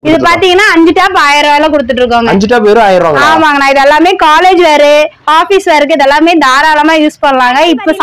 இது பாத்தீங்கன்னா 5 டாப் 1000 ரூபாயில கொடுத்துட்டு இருக்கோங்க. 5 டாப் வெறும் 1000 ரூபாய். ஆமாங்கண்ணா. இது எல்லாமே காலேஜ் வேர், ஆபீஸ் வேருக்கு இதெல்லாமே தாராளமா யூஸ் பண்ணலாங்க. இப்ப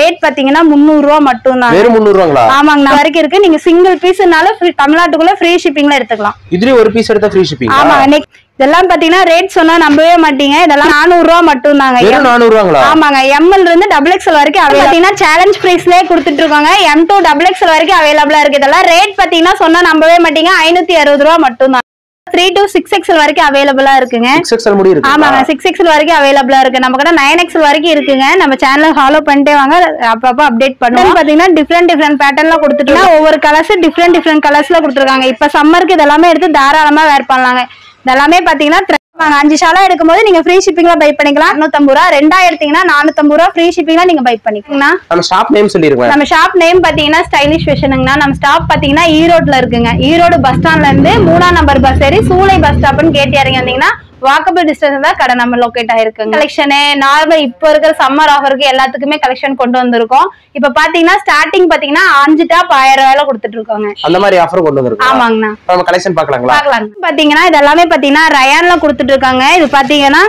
ரேட் பாத்தீங்கன்னா 300 ரூபாய் மட்டும் தான். வெறும் 300 ரூபாங்களா? ஆமாங்கண்ணா. வரைக்கும் இருக்கு. நீங்க சிங்கிள் பீஸ்னால தமிழ்நாட்டுக்குள்ள ஃப்ரீ ஷிப்பிங்ல எடுத்துக்கலாம். இதுல ஒரு பீஸ் எடுத்தா ஃப்ரீ ஷிப்பிங். ஆமாங்க. இதெல்லாம் பாத்தீங்கன்னா ரேட் சொன்னா நம்பவே மாட்டீங்க. இதெல்லாம் 400 ரூபாய் மட்டும் தாங்க. வெறும் 400 ரூபாங்களா? ஆமாங்க. ML இருந்து XXL வரைக்கும் பாத்தீங்கன்னா சேலஞ்ச் பிரைஸ்லயே கொடுத்துட்டு இருக்காங்க. M2 XXL வரைக்கும் அவைலபிளா இருக்கு. இதெல்லாம் ரேட் பாத்தீங்கன்னா சொன்னா நம்பவே மாட்டீங்க. 560 ரூபாய் மட்டும் தான். 3 to 6XL வரைக்கும் அவைலபிளா இருக்குங்க. 6XL முடி இருக்கு. ஆமாங்க. 6XL வரைக்கும் அவைலபிளா இருக்கு. நம்ம கிட்ட 9XL வரைக்கும் இருக்குங்க. நம்ம சேனலை ஃபாலோ பண்ணிட்டே வாங்க. அப்பப்ப அப்டேட் பண்ணுவோம். பாத்தீங்கன்னா டிஃபரெண்ட் பேட்டர்ன்ல கொடுத்துட்டுனா ஒவ்வொரு கலர்ஸ் டிஃபரெண்ட் கலர்ஸ்ல கொடுத்துருக்காங்க. இப்ப சம்மருக்கு இதெல்லாமே எடுத்து தாராளமா வேர் பண்ணலாங்க. இதெல்லாமே பாத்தீங்கன்னா 5 ஷாலா எடுக்கும்போது நீங்க ஃப்ரீ ஷிப்பிங்ல பை பண்ணிக்கலாம். 250 ரூபாய். 2 எடுத்தீங்கன்னா 450 ரூபாய் ஃப்ரீ ஷிப்பிங்ல நீங்க பை பண்ணிக்கலாம். நம்ம ஷாப் நேம் சொல்லிருங்க. நம்ம ஷாப் நேம் பாத்தீங்கன்னா ஸ்டைலிஷ் ஃபேஷனுங்கனா. நம்ம ஸ்டாப் பாத்தீங்கன்னா ஈரோட்ல இருக்குங்க. ஈரோடு பஸ் ஸ்டாண்ட்ல இருந்து 3ஆம் நம்பர் பஸ் ஏறி சூளை பஸ் ஸ்டாப்னு கேட்டு இறங்கி வந்தீங்கன்னா வாக்கபிள் டிஸ்டன்ஸ் தான் கடை நம்ம லொகேட் ஆயிருக்குங்க. கலெக்ஷன் நார்மல் இப்ப இருக்கிற சம்மர் ஆஃபருக்கு எல்லாத்துக்குமே கலெக்ஷன் கொண்டு வந்திருக்கோம். இப்ப பாத்தீங்கன்னா ஸ்டார்டிங் பாத்தீங்கன்னா 5 டாப் 1000 ரூபாயில கொடுத்துட்டு இருக்காங்க. அந்த மாதிரி ஆஃபர் கொண்டு வந்திருக்கோம். ஆமாங்கண்ணா. நம்ம கலெக்ஷன் பார்க்கலாங்களா? பார்க்கலாம். பாத்தீங்கன்னா இதெல்லாமே பாத்தீங்கன்னா ரயான்ல கொடுத்துட்டு இருக்காங்க. இது பாத்தீங்கன்னா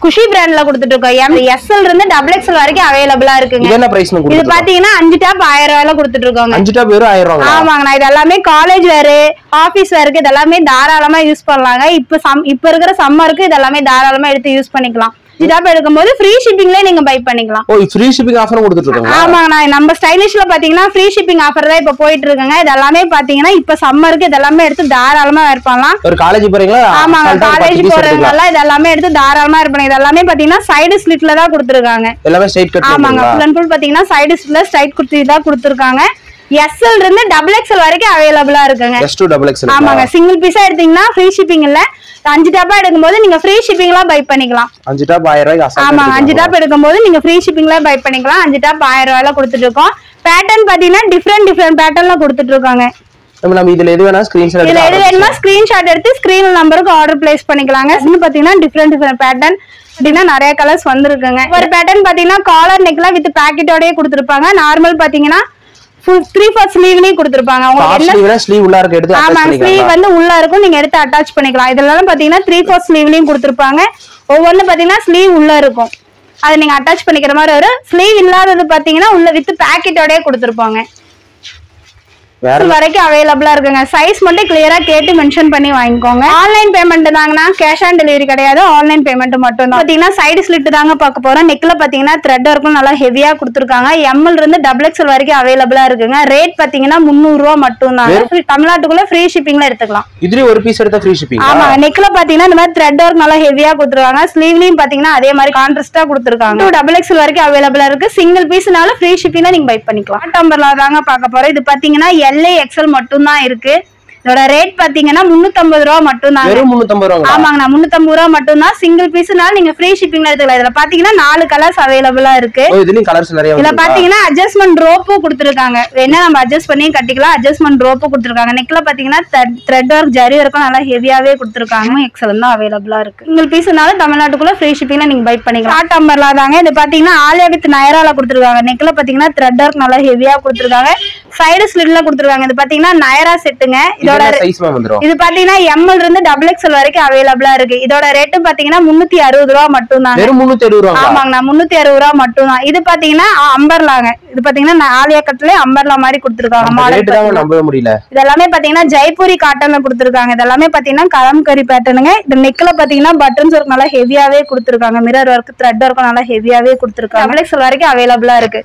குஷி பிராண்ட்ல கொடுத்துட்டு இருக்கோம். SL இருந்து XXL வரைக்கும் அவைலபிளா இருக்குங்க. இது என்ன பிரைஸ்ல கொடுத்துட்டு? இது பாத்தீங்கன்னா 5 டாப் 1000 ரூபாயில கொடுத்துட்டு இருக்கோங்க. 5 டாப் வெறும் 1000 ரூபாய். ஆமாங்கண்ணா. இது எல்லாமே காலேஜ் வேர், ஆபீஸ் வேருக்கு இதெல்லாமே தாராளமா யூஸ் பண்ணலாங்க. இப்ப இருக்கிற சம்மருக்கு இதெல்லாமே தாராளமா எடுத்து யூஸ் பண்ணிக்கலாம். இதாப்ப எடுக்கும்போது ஃப்ரீ ஷிப்பிங்ல நீங்க பை பண்ணிக்கலாம். ஓ, ஃப்ரீ ஷிப்பிங் ஆஃபர் கொடுத்துட்டு இருக்காங்க. ஆமாங்கண்ணா. நம்ம ஸ்டைலிஷ்ல பாத்தீங்கன்னா ஃப்ரீ ஷிப்பிங் ஆஃபர் தான் இப்ப போயிட்டு இருக்குங்க. இது எல்லாமே பாத்தீங்கன்னா இப்ப சம்மருக்கு இதெல்லாமே எடுத்து தாராளமா வேர் பண்ணலாம். ஒரு காலேஜ் போறீங்களா? ஆமாங்க. காலேஜ் போறவங்க இது எல்லாமே எடுத்து தாராளமா இருப்பாங்க. இது எல்லாமே பாத்தீங்கன்னா சைடு ஸ்லிட்ல தான் கொடுத்துருக்காங்க. எல்லாமே ஸ்ட்ரைட் கட். ஆமாங்க. ஃபுல் அண்ட் ஃபுல் பாத்தீங்கன்னா சைடு ஸ்லிட்ல ஸ்ட்ரைட் குர்த்தி தான் கொடுத்துருக்காங்க. SL இருந்து XXL வரைக்கும் அவைலபிளா இருக்குங்க. S2 XXL. ஆமாங்க. சிங்கிள் பீஸா எடுத்தீங்கன்னா ஃப்ரீ ஷிப்பிங் இல்ல. 5 டாப்பா எடுக்கும்போது நீங்க ஃப்ரீ ஷிப்பிங்ல பை பண்ணிக்கலாம். 5 டாப் 1000 ரூபாய்க்கு. ஆமாங்க. 5 டாப் எடுக்கும்போது நீங்க ஃப்ரீ ஷிப்பிங்ல பை பண்ணிக்கலாம். 5 டாப் 1000 ரூபாயில கொடுத்துட்டு இருக்கோம். பேட்டர்ன் பாத்தீங்கன்னா டிஃபரெண்ட் பேட்டர்ன்ல கொடுத்துட்டு இருக்காங்க. நம்ம இதுல எது வேணா ஸ்கிரீன்ஷாட் எடுத்து இதுல எது வேணுமா ஸ்கிரீன்ஷாட் எடுத்து ஸ்கிரீன் நம்பருக்கு ஆர்டர் பிளேஸ் பண்ணிக்கலாங்க. இன்னும் பாத்தீங்கன்னா டிஃபரெண்ட் பேட்டர்ன் அப்படின்னா நிறைய கலர்ஸ் வந்திருக்குங்க. ஒரு பேட்டர்ன் பாத்தீங்கன்னா காலர் நெக்ல வித் பாக்கெட்டோடயே கொடுத்துருப்பாங்க. நார்மல் பாத்தீங்கன்னா 3/4 ஸ்லீவ்லயும் கொடுத்துருப்பாங்க. உங்களுக்கு ஸ்லீவ் உள்ள இருக்கு எடுத்து அட்டாச் பண்ணிக்கலாம். ஸ்லீவ் வந்து உள்ள இருக்கும். நீங்க எடுத்து அட்டாச் பண்ணிக்கலாம். இதெல்லாம் பாத்தீங்கன்னா 3/4 ஸ்லீவ்லயும் கொடுத்துருப்பாங்க. ஒவ்வொன்னு பாத்தீங்கன்னா ஸ்லீவ் உள்ள இருக்கும். அதை நீங்க அட்டாச் பண்ணிக்கிற மாதிரி வரும். ஸ்லீவ் இல்லாதது பாத்தீங்கன்னா உள்ள வித் பாக்கெட்டோடயே கொடுத்துருப்பாங்க. வரைக்கும் அவைலபிளா இருக்குங்க. சைஸ் மட்டும் கிளியரா கேட்டு மென்ஷன் பண்ணி வாங்கிக்கோங்க. ஆன்லைன் பேமெண்ட் தாங்கண்ணா. கேஷ் ஆன் டெலிவரி கிடையாது. ஆன்லைன் பேமெண்ட் மட்டும் தான். பாத்தீங்கன்னா சைடு ஸ்லிட் தாங்க பார்க்க போறோம். நெக்ல பாத்தீங்கன்னா த்ரெட் ஒர்க்கும் நல்லா ஹெவியா கொடுத்துருக்காங்க. ML இருந்து XXL வரைக்கும் அவைலபிளா இருக்குங்க. ரேட் பாத்தீங்கன்னா 300 ரூபாய் மட்டும் தான். தமிழ்நாட்டுக்குள்ள ஃப்ரீ ஷிப்பிங்ல எடுத்துக்கலாம். இதுல ஒரு பீஸ் எடுத்தா ஃப்ரீ ஷிப்பிங். ஆமா. நெக்ல பாத்தீங்கன்னா இந்த மாதிரி த்ரெட் ஒர்க் நல்லா ஹெவியா கொடுத்துருக்காங்க. ஸ்லீவ்லயும் பாத்தீங்கன்னா அதே மாதிரி கான்ட்ராஸ்டா கொடுத்துருக்காங்க. XXL வரைக்கும் அவைலபிளா இருக்கு. சிங்கிள் பீஸ்னால ஃப்ரீ ஷிப்பிங்ல நீங்க பை பண்ணிக்கலாம். நம்பர்ல தாங்க பார்க்க போறோம். இது பாத்தீங்கன்னா LXL மட்டும் தான் இருக்கு. இதோட ரேட் பாத்தீங்கன்னா 350 ரூபாய் மட்டும் தான். வெறும் 350 ரூபாய். ஆமாங்கண்ணா. 350 ரூபாய் மட்டும் தான். சிங்கிள் பீஸ்னால நீங்க ஃப்ரீ ஷிப்பிங்ல எடுத்துக்கலாம். இதுல பாத்தீங்கன்னா 4 கலர்ஸ் அவைலபிளா இருக்கு. இதுலயும் கலர்ஸ் நிறைய. இதுல பாத்தீங்கன்னா அட்ஜஸ்ட்மென்ட் ரோப்பும் கொடுத்துருக்காங்க. வேணா நம்ம அட்ஜஸ்ட் பண்ணி கட்டிக்கலாம். அட்ஜஸ்ட்மென்ட் ரோப்பும் கொடுத்துருக்காங்க. நெக்ல பாத்தீங்கன்னா த்ரெட் ஒர்க் ஜரி ஒர்க்கும் நல்லா ஹெவியாவே கொடுத்துருக்காங்க. XL தான் அவைலபிளா இருக்கு. சிங்கிள் பீஸ்னால தமிழ்நாட்டுக்குள்ள ஃப்ரீ ஷிப்பிங்ல நீங்க பை பண்ணிக்கலாம். ஷார்ட் நம்பர்ல தாங்க. இது பாத்தீங்கன்னா ஆலியா வித் நயரால கொடுத்துருக்காங்க. நெக்ல பாத்தீங்கன்னா த்ரெட் ஒர்க் நல்லா ஹெவியா கொடுத்துருக்காங்க. சைடு ஸ்லிட்ல கொடுத்துருக்காங்க. இது பாத்தீங்கன்னா நயரா செட்டுங்க. இதோட இது பாத்தீங்கன்னா ML இருந்து XXL வரைக்கும் அவைலபிளா இருக்கு. இதோட ரேட் பாத்தீங்கன்னா 360 ரூபாய் மட்டும் தான். வெறும் 360 ரூபாய். ஆமாங்கண்ணா. 360 ரூபாய் மட்டும் தான். இது பாத்தீங்கன்னா அம்பர்லாங்க. இது பாத்தீங்கன்னா ஆலியா கட்ல அம்பர்லா மாதிரி கொடுத்துருக்காங்க. மாடல் தான் நம்பவே முடியல. இதெல்லாமே பாத்தீங்கன்னா ஜெய்ப்பூரி காட்டன்ல கொடுத்துருக்காங்க. இதெல்லாமே பாத்தீங்கன்னா கலம்கரி பேட்டர்னுங்க. இந்த நெக்ல பாத்தீங்கன்னா பட்டன்ஸ் ஒர்க் நல்லா ஹெவியாவே கொடுத்துருக்காங்க. மிரர் ஒர்க் த்ரெட் ஒர்க் நல்லா ஹெவியாவே கொடுத்துருக்காங்க. XXL வரைக்கும் அவைலபிளா இருக்கு.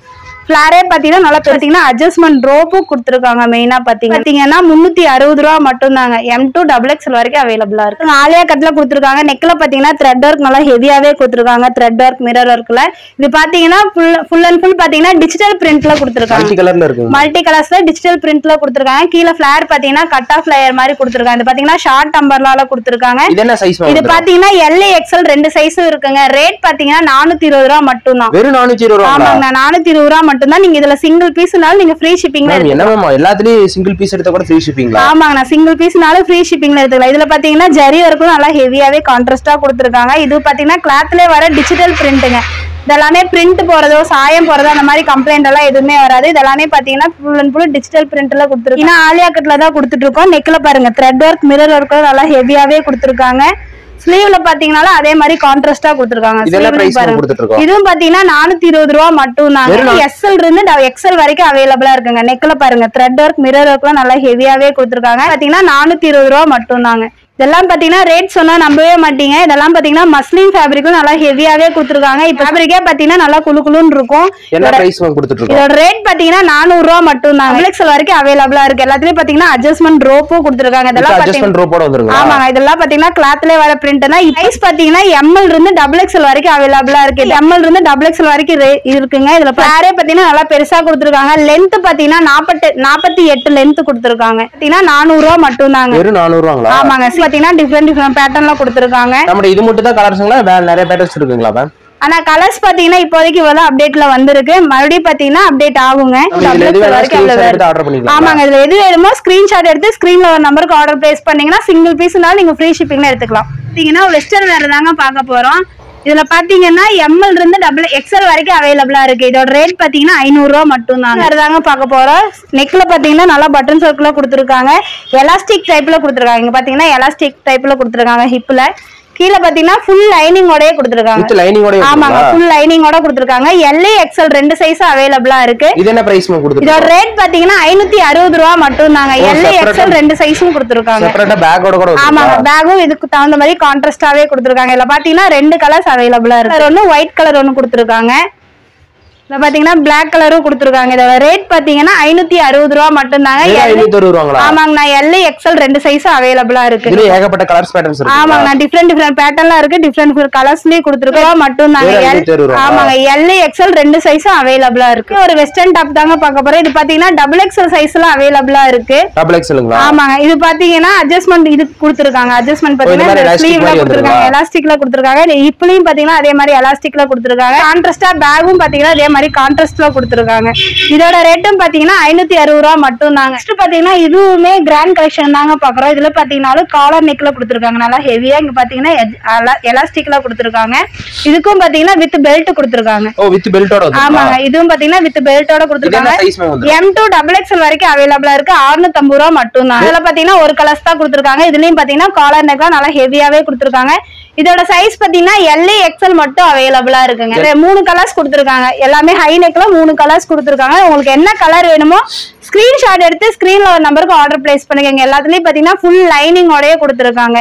ஃபிளாரே பாத்தீங்கன்னா நல்லா பாத்தீங்கன்னா அட்ஜஸ்ட்மென்ட் ரோப்பும் கொடுத்துருக்காங்க. மெயினா பாத்தீங்கன்னா 360 ரூபாய் மட்டும் தாங்க. M2 XXL வரைக்கும் அவைலபிளா இருக்கு. ஆலியா கட்ல கொடுத்துருக்காங்க. நெக்ல பாத்தீங்கன்னா த்ரெட் ஒர்க் நல்லா ஹெவியாவே கொடுத்துருக்காங்க. த்ரெட் ஒர்க் மிரர் ஒர்க்ல இது பாத்தீங்கன்னா ஃபுல் அண்ட் ஃபுல் பாத்தீங்கன்னா டிஜிட்டல் பிரிண்ட்ல கொடுத்துருக்காங்க. மல்டி கலர்ல இருக்கு. மல்டி கலர்ஸ்ல டிஜிட்டல் பிரிண்ட்ல கொடுத்துருக்காங்க. கீழ ஃபிளார் பாத்தீங்கன்னா கட் ஆஃப் லேயர் மாதிரி கொடுத்துருக்காங்க. இது பாத்தீங்கன்னா ஷார்ட் நம்பர்லால கொடுத்துருக்காங்க. இது என்ன சைஸ்? இது பாத்தீங்கன்னா LXL 2 சைஸும் இருக்குங்க. ரேட் பாத்தீங்கன்னா 420 ரூபாய் மட்டும் தான். வெறும் 420 ரூபாய். ஆமாங்க. 420 ரூபாய் மட்டும் தான். நீங்க இதுல சிங்கிள் பீஸ்னால நீங்க ஃப்ரீ ஷிப்பிங்ல என்னமா எல்லாத்துலயும் சிங்கிள் பீஸ் எடுத்தா கூட ஃப்ரீ ஷிப்பிங்ல. ஆமாங்க. சிங்கிள் பீஸ்னால ஃப்ரீ ஷிப்பிங்ல எடுத்துக்கலாம். இதுல பாத்தீங்கன்னா ஜரி ஒர்க்கும் நல்லா ஹெவியாவே கான்ட்ராஸ்டா கொடுத்துருக்காங்க. இது பாத்தீங்கன்னா கிளாத்லயே வர டிஜிட்டல் பிரிண்ட்ங்க. இதெல்லாமே பிரிண்ட் போறதோ சாயம் போறதோ அந்த மாதிரி கம்ப்ளைண்ட் எல்லாம் எதுவுமே வராது. இதெல்லாமே பாத்தீங்கன்னா ஃபுல் அண்ட் ஃபுல் டிஜிட்டல் பிரிண்ட்ல கொடுத்துருக்கோம். ஆலியா கட்ல தான் கொடுத்துட்டு இருக்கோம். நெக்ல பாருங்க த்ரெட் ஒர்க் மிரர் ஒர்க் நல்லா ஹெவியாவே கொடுத்துருக்காங்க. ஸ்லீவ்ல பாத்தீங்கன்னா அதே மாதிரி கான்ட்ராஸ்டா கொடுத்துருக்காங்க. இதுவும் பாத்தீங்கன்னா 420 ரூபா மட்டும் தாங்க. எஸ்எல் இருந்து எக்ஸ்எல் வரைக்கும் அவைலபிளா இருக்குங்க. நெக்ல பாருங்க த்ரெட் ஒர்க் மிரர் ஒர்க் எல்லாம் நல்லா ஹெவியாவே கொடுத்துருக்காங்க. பாத்தீங்கன்னா 420 ரூபா மட்டும் தாங்க. இதெல்லாம் பாத்தீங்கன்னா ரேட் சொன்னா நம்பவே மாட்டீங்க. இதெல்லாம் பாத்தீங்கன்னா மஸ்லின் ஃபேப்ரிக்கும் நல்லா ஹெவியாவே கொடுத்துருக்காங்க. இப்ப ஃபேப்ரிக்கே பாத்தீங்கன்னா நல்லா குளுகுளுன்னு இருக்கும். இதோட ரேட் பாத்தீங்கன்னா 400 ரூபா மட்டும் தாங்க. எக்ஸ்எல் வரைக்கும் அவைலபிளா இருக்கு. எல்லாத்துலயும் பாத்தீங்கன்னா அட்ஜஸ்ட்மெண்ட் ரோப்பும் கொடுத்துருக்காங்க. இதெல்லாம் ஆமாங்க. இதெல்லாம் பாத்தீங்கன்னா கிளாத்ல வர பிரிண்ட் தான். சைஸ் பாத்தீங்கன்னா எம்எல் இருந்து XXL வரைக்கும் அவைலபிளா இருக்கு. எம்எல் இருந்து XXL வரைக்கும் இருக்குங்க. இதுல பேரே பாத்தீங்கன்னா நல்லா பெருசா கொடுத்துருக்காங்க. லென்த் பாத்தீங்கன்னா 48 லென்த் கொடுத்துருக்காங்க. பாத்தீங்கன்னா 400 ரூபா மட்டும் தாங்க. ஆமாங்க. பாத்தீங்கன்னா டிஃபரெண்ட் பேட்டர்ன்ல கொடுத்திருக்காங்க. நம்ம இது மட்டும் தான் கலர்ஸ்ங்களா வேற நிறைய பேட்டர்ன்ஸ் இருக்குங்களா மேம்? ஆனா கலர்ஸ் பாத்தீங்கன்னா இப்போதைக்கு இவ்வளவு அப்டேட்ல வந்திருக்கு. மறுபடியும் பாத்தீங்கன்னா அப்டேட் ஆகுங்க. ஆமாங்க. இதுல எது வேணுமோ ஸ்கிரீன்ஷாட் எடுத்து ஸ்கிரீன்ல ஒரு நம்பருக்கு ஆர்டர் பிளேஸ் பண்ணீங்கன்னா சிங்கிள் பீஸ்னால நீங்க ஃப்ரீ ஷிப்பிங்ல எடுத்துக்கலாம். பாத்தீங்கன்னா வெஸ்டர்ன் வேர் தாங்க பார்க்க போறோம். இதுல பாத்தீங்கன்னா எம்எல் இருந்து XXL வரைக்கும் அவைலபிளா இருக்கு. இதோட ரேட் பாத்தீங்கன்னா 500 ரூபா மட்டும் தான். வேறதாங்க பார்க்க போறோம். நெக்ல பாத்தீங்கன்னா நல்லா பட்டன் ஒர்க்ல கொடுத்துருக்காங்க. எலாஸ்டிக் டைப்ல கொடுத்துருக்காங்க. இங்க பாத்தீங்கன்னா எலாஸ்டிக் டைப்ல கொடுத்துருக்காங்க. ஹிப்ல கீழ பாத்தீங்கன்னா ஃபுல் லைனிங்கோடயே கொடுத்துருக்காங்க. ஆமாங்க. ஃபுல் லைனிங்கோட கொடுத்துருக்காங்க. LA XL ரெண்டு சைஸ் அவைலபிளா இருக்கு. இது என்ன பிரைஸ் கொடுத்துருக்காங்க? இதோட ரேட் பாத்தீங்கன்னா 560 ரூபா மட்டும் தாங்க. LA XL ரெண்டு சைஸும் கொடுத்துருக்காங்க. செப்பரேட்டா பேக்கோட கூட ஆமாங்க. பேக்கும் இதுக்கு தகுந்த மாதிரி கான்ட்ராஸ்டாவே கொடுத்துருக்காங்க. இதுல பாத்தீங்கன்னா ரெண்டு கலர்ஸ் அவைலபிளா இருக்கு. ஒன்னு ஒயிட் கலர் ஒன்னு கொடுத்துருக்காங்க. இதுல பாத்தீங்கன்னா பிளாக் கலரும் கொடுத்துருக்காங்க. இதோட ரேட் பாத்தீங்கன்னா 560 ரூபா மட்டும் தாங்க. ஆமாங்க. நான் LA XL ரெண்டு சைஸ் அவைலபிளா இருக்கு. இதுல ஏகப்பட்ட கலர்ஸ் பேட்டர்ன்ஸ் இருக்கு. ஆமாங்க. நான் டிஃபரெண்ட் பேட்டர்ன்ல இருக்கு. டிஃபரெண்ட் கலர்ஸ்லயே கொடுத்துருக்கோம் மட்டும் தாங்க. ஆமாங்க. LA XL ரெண்டு சைஸும் அவைலபிளா இருக்கு. ஒரு வெஸ்டர்ன் டாப் தாங்க பார்க்க போறோம். இது பாத்தீங்கன்னா XXL சைஸ்ல அவைலபிளா இருக்கு. ஆமாங்க. இது பாத்தீங்கன்னா அட்ஜஸ்ட்மெண்ட் இது கொடுத்துருக்காங்க. அட்ஜஸ்ட்மெண்ட் பாத்தீங்கன்னா ஸ்லீவ்ல கொடுத்துருக்காங்க. எலாஸ்டிக்ல கொடுத்துருக்காங்க. இப்பலயும் பாத்தீங்கன்னா அதே மாதிரி எலாஸ்டிக்ல கொடுத்துருக்காங்க. கான்ட்ராஸ்டா பேக்கும் பாத்தீங்கன்னா அதே கான்ட்ராஸ்ட்ல கொடுத்திருக்காங்க. இதோட ரேட்டும் பாத்தீங்கன்னா 560 ரூபா மட்டும் தாங்க. நெக்ஸ்ட் பாத்தீங்கன்னா இதுவுமே கிராண்ட் கலெக்ஷன் தாங்க பாக்குறோம். இதுல பாத்தீங்கன்னா காலர் நெக்ல கொடுத்திருக்காங்க. நல்லா ஹெவியா. இங்க பாத்தீங்கன்னா எலாஸ்டிக்ல கொடுத்திருக்காங்க. இதுக்கும் பாத்தீங்கன்னா வித் பெல்ட் கொடுத்திருக்காங்க. ஓ வித் பெல்ட்டோட. ஆமாங்க. இதுவும் பாத்தீங்கன்னா வித் பெல்ட்டோட கொடுத்திருக்காங்க. M2 XXL வரைக்கும் அவைலபிளா இருக்கு. 650 ரூபா மட்டும் தான். இதுல பாத்தீங்கன்னா ஒரு கலர்ஸ் தான் கொடுத்திருக்காங்க. இதுலயும் பாத்தீங்கன்னா காலர் நெக்ல நல்லா ஹெவியாவே கொடுத்திருக்காங்க. இதோட சைஸ் பாத்தீங்கன்னா LA XL மட்டும் அவைலபிளா இருக்குங்க. 3 கலர்ஸ் கொடுத்திருக்காங்க. எல்லாமே ஹை நெக்ல 3 கலர்ஸ் கொடுத்திருக்காங்க. உங்களுக்கு என்ன கலர் வேணுமோ ஸ்கிரீன்ஷாட் எடுத்து ஸ்கிரீன்ல ஒரு நம்பருக்கு ஆர்டர் பிளேஸ் பண்ணுங்க. எல்லாத்துலயும் பாத்தீங்கன்னா ஃபுல் லைனிங்கோடயே கொடுத்திருக்காங்க.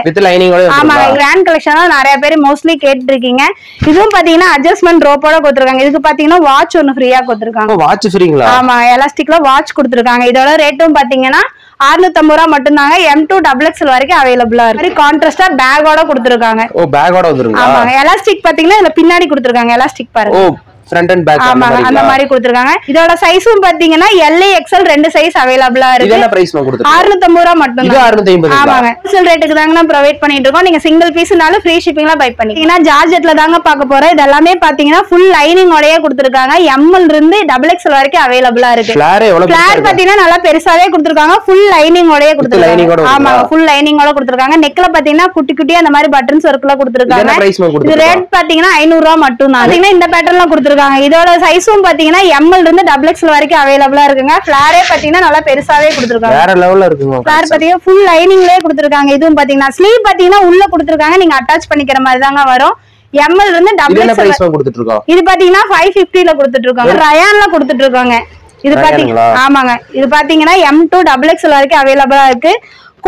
ஆமாங்க. கிராண்ட் கலெக்ஷனா நிறைய பேர் மோஸ்ட்லி கேட்டிருக்கீங்க. இதுவும் பாத்தீங்கன்னா அட்ஜஸ்ட்மெண்ட் ரோப்போட கொடுத்திருக்காங்க. இதுக்கு பாத்தீங்கன்னா வாட்ச் ஒன்னு ஃப்ரீயா கொடுத்திருக்காங்க. வாட்ச் ஃப்ரீங்களா? ஆமா. எலாஸ்டிக்ல வாட்ச் கொடுத்திருக்காங்க. இதோட ரேட்டும் பாத்தீங்கன்னா 650 ரூபா மட்டும் தாங்க. M2 XXL வரைக்கும் அவைலபிளா இருக்கு. கான்ட்ராஸ்டா பேக்கோட கொடுத்திருக்காங்க. ஓ பேக்கோட வந்துருங்க. ஆமாங்க. எலாஸ்டிக் பாத்தீங்கன்னா இதுல பின்னாடி கொடுத்திருக்காங்க. எலாஸ்டிக் பாருங்க. front and back அந்த மாதிரி கொடுத்திருக்காங்க. இதோட சைஸும் பாத்தீங்கன்னா LA XL ரெண்டு சைஸ் அவைலபிளா இருக்கு. என்ன பிரைஸ் கொடுத்திருக்கீங்க? 650 ரூபாய் மட்டும் தான். இது 650. ஆமாங்க. ஹோல்சேல் ரேட்டுக்கு தாங்க நான் ப்ரொவைட் பண்ணிட்டு இருக்கோம். நீங்க சிங்கிள் பீஸ்னால ஃப்ரீ ஷிப்பிங்ல பை பண்ணிக்கலாம். ஜார்ஜெட்ல தாங்க பார்க்க போறோம். இது எல்லாமே பாத்தீங்கன்னா ஃபுல் லைனிங்கோடயே கொடுத்திருக்காங்க. ML இருந்து XXL வரைக்கும் அவைலபிளா இருக்கு. ஃபிளார் பாத்தீங்கன்னா நல்லா பெருசாவே கொடுத்திருக்காங்க. ஃபுல் லைனிங்கோடயே கொடுத்திருக்காங்க. ஆமாங்க. ஃபுல் லைனிங்கோட கொடுத்திருக்காங்க. நெக்ல பாத்தீங்கன்னா குட்டி குட்டியா அந்த மாதிரி பட்டன்ஸ் ஒர்க்ல கொடுத்திருக்காங்க. இது ரேட் பாத்தீங்கன்னா 500 ரூபாய் மட்டும் தான். பாத்தீங்கன்னா இந்த பேட்டர்ன்ல கொடுத்திருக்காங்க. இதோட சைஸும் பாத்தீங்கன்னா ML இருந்து XXL வரைக்கும் அவைலபிளா இருக்குங்க. ஃபிளாரே பாத்தீங்கன்னா நல்லா பெருசாவே கொடுத்திருக்காங்க. வேற லெவல்ல இருக்குங்க. ஃபிளார் பாத்தீங்கன்னா ஃபுல் லைனிங்லயே கொடுத்திருக்காங்க. இதுவும் பாத்தீங்கன்னா ஸ்லீவ் பாத்தீங்கன்னா உள்ள கொடுத்திருக்காங்க. நீங்க அட்டாச் பண்ணிக்கிற மாதிரி தாங்க வரும். ML இருந்து XXL கொடுத்துட்டு இருக்கோம். இது பாத்தீங்கன்னா 550 ல கொடுத்துட்டு இருக்காங்க. ரயான்ல கொடுத்துட்டு இருக்காங்க. இது பாத்தீங்கன்னா ஆமாங்க. இது பாத்தீங்கன்னா M2 XXL வரைக்கும் அவைலபிளா இருக்கு.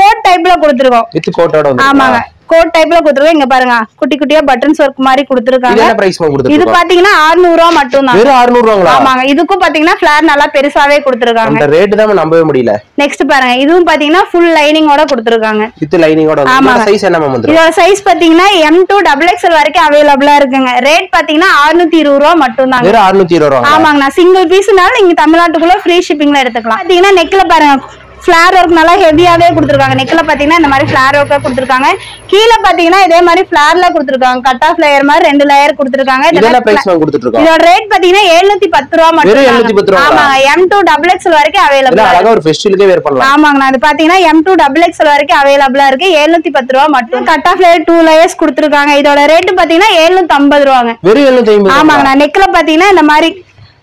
கோட் டைப்ல கொடுத்திருக்கோம். வித் கோட்டோட வந்து. ஆமாங்க. கோட் டைப்ல கொடுத்திருக்கோம். இங்க பாருங்க குட்டி குட்டியா பட்டன்ஸ் ஒர்க் மாதிரி கொடுத்திருக்காங்க. இது என்ன பிரைஸ் கொடுத்திருக்கீங்க? இது பாத்தீங்கன்னா 600 ரூபாய் மட்டும் தான். வெறும் 600 ரூபாங்களா? ஆமாங்க. இதுக்கும் பாத்தீங்கன்னா ஃபிளார் நல்லா பெருசாவே கொடுத்திருக்காங்க. அந்த ரேட் தான் நம்பவே முடியல. நெக்ஸ்ட் பாருங்க. இதுவும் பாத்தீங்கன்னா ஃபுல் லைனிங்கோட கொடுத்திருக்காங்க. வித் லைனிங்கோட. இதோட சைஸ் என்ன மேம் வந்துரும்? இதோட சைஸ் பாத்தீங்கன்னா M2 XXL வரைக்கும் அவைலபிளா இருக்குங்க. ரேட் பாத்தீங்கன்னா 620 ரூபாய் மட்டும் தான். வெறும் 620 ரூபாய். ஆமாங்க. நான் சிங்கிள் பீஸ்னால நீங்க தமிழ்நாட்டுக்குள்ள ஃப்ரீ ஷிப்பிங்ல எடுத்துக்கலாம். பாத்தீங்கன்னா நெக்ல பாருங்க ஃபிளார் ஒர்க் நல்லா ஹெவியாவே கொடுத்துருக்காங்க. நெக்ல பாத்தீங்கன்னா இந்த மாதிரி ஃபிளார் ஒர்க்கா கொடுத்துருக்காங்க. கீழே பாத்தீங்கன்னா இதே மாதிரி ஃபிளார்ல கொடுத்துருக்காங்க. கட் ஆஃப் லேயர் மாதிரி 2 லேயர் கொடுத்துருக்காங்க. இதெல்லாம் பிரைஸ் கொடுத்துட்டு இருக்கோம். இதோட ரேட் பாத்தீங்கன்னா 710 ரூபாய் மட்டும். 710 ரூபாய். ஆமாங்க, M2XXL வரைக்கும் அவைலபிள். அழகா ஒரு ஃபெஸ்டிவலுக்கே வேர் பண்ணலாம். ஆமாங்க, இது பாத்தீங்கன்னா M2XXL வரைக்கும் அவைலபிளா இருக்கு. 710 ரூபாய் மட்டும். கட் ஆஃப் லேயர் 2 லேயர்ஸ் கொடுத்துருக்காங்க. இதோட ரேட் பாத்தீங்கன்னா 750 ரூபாங்க. வெறும் 750. ஆமாங்க, நெக்ல பாத்தீங்கன்னா இந்த மாதிரி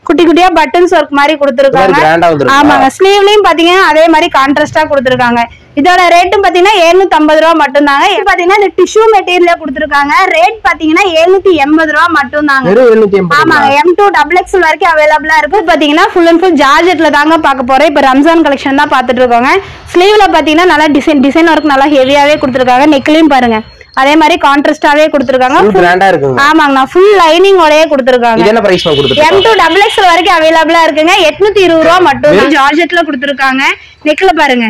குட்டி குட்டியா பட்டன்ஸ் ஒர்க் மாதிரி கொடுத்துருக்காங்க. ஆமாங்க, ஸ்லீவ்லயும் பாத்தீங்கன்னா அதே மாதிரி கான்ட்ராஸ்டா கொடுத்துருக்காங்க. இதோட ரேட்டும் பாத்தீங்கன்னா 750 ரூபாய் மட்டும் தாங்க. இது பாத்தீங்கன்னா இந்த டிஷ்யூ மெட்டீரியல் கொடுத்துருக்காங்க. ரேட் பாத்தீங்கன்னா 780 ரூபாய் மட்டும் தாங்க. ஆமாங்க, M2XXL வரைக்கும் அவைலபிளா இருக்கு. பாத்தீங்கன்னா ஃபுல் அண்ட் ஃபுல் ஜார்ஜெட்ல தாங்க பார்க்க போறோம். இப்ப ரம்ஜான் கலெக்ஷன் தான் பாத்துட்டு இருக்கோங்க. ஸ்லீவ்ல பாத்தீங்கன்னா நல்லா டிசைன் ஒர்க் நல்லா ஹெவியாவே கொடுத்துருக்காங்க. நெக்லயும் பாருங்க அதே மாதிரி கான்ட்ராஸ்டாவே கொடுத்துருக்காங்க. ஆமாங்க, ஃபுல் லைனிங் ஓடயே கொடுத்துருக்காங்க. M2XXL வரைக்கும் அவைலபிளா இருக்குங்க. 820 ரூபாய் மட்டும். ஜார்ஜெட்ல கொடுத்துருக்காங்க. நெக்ல பாருங்க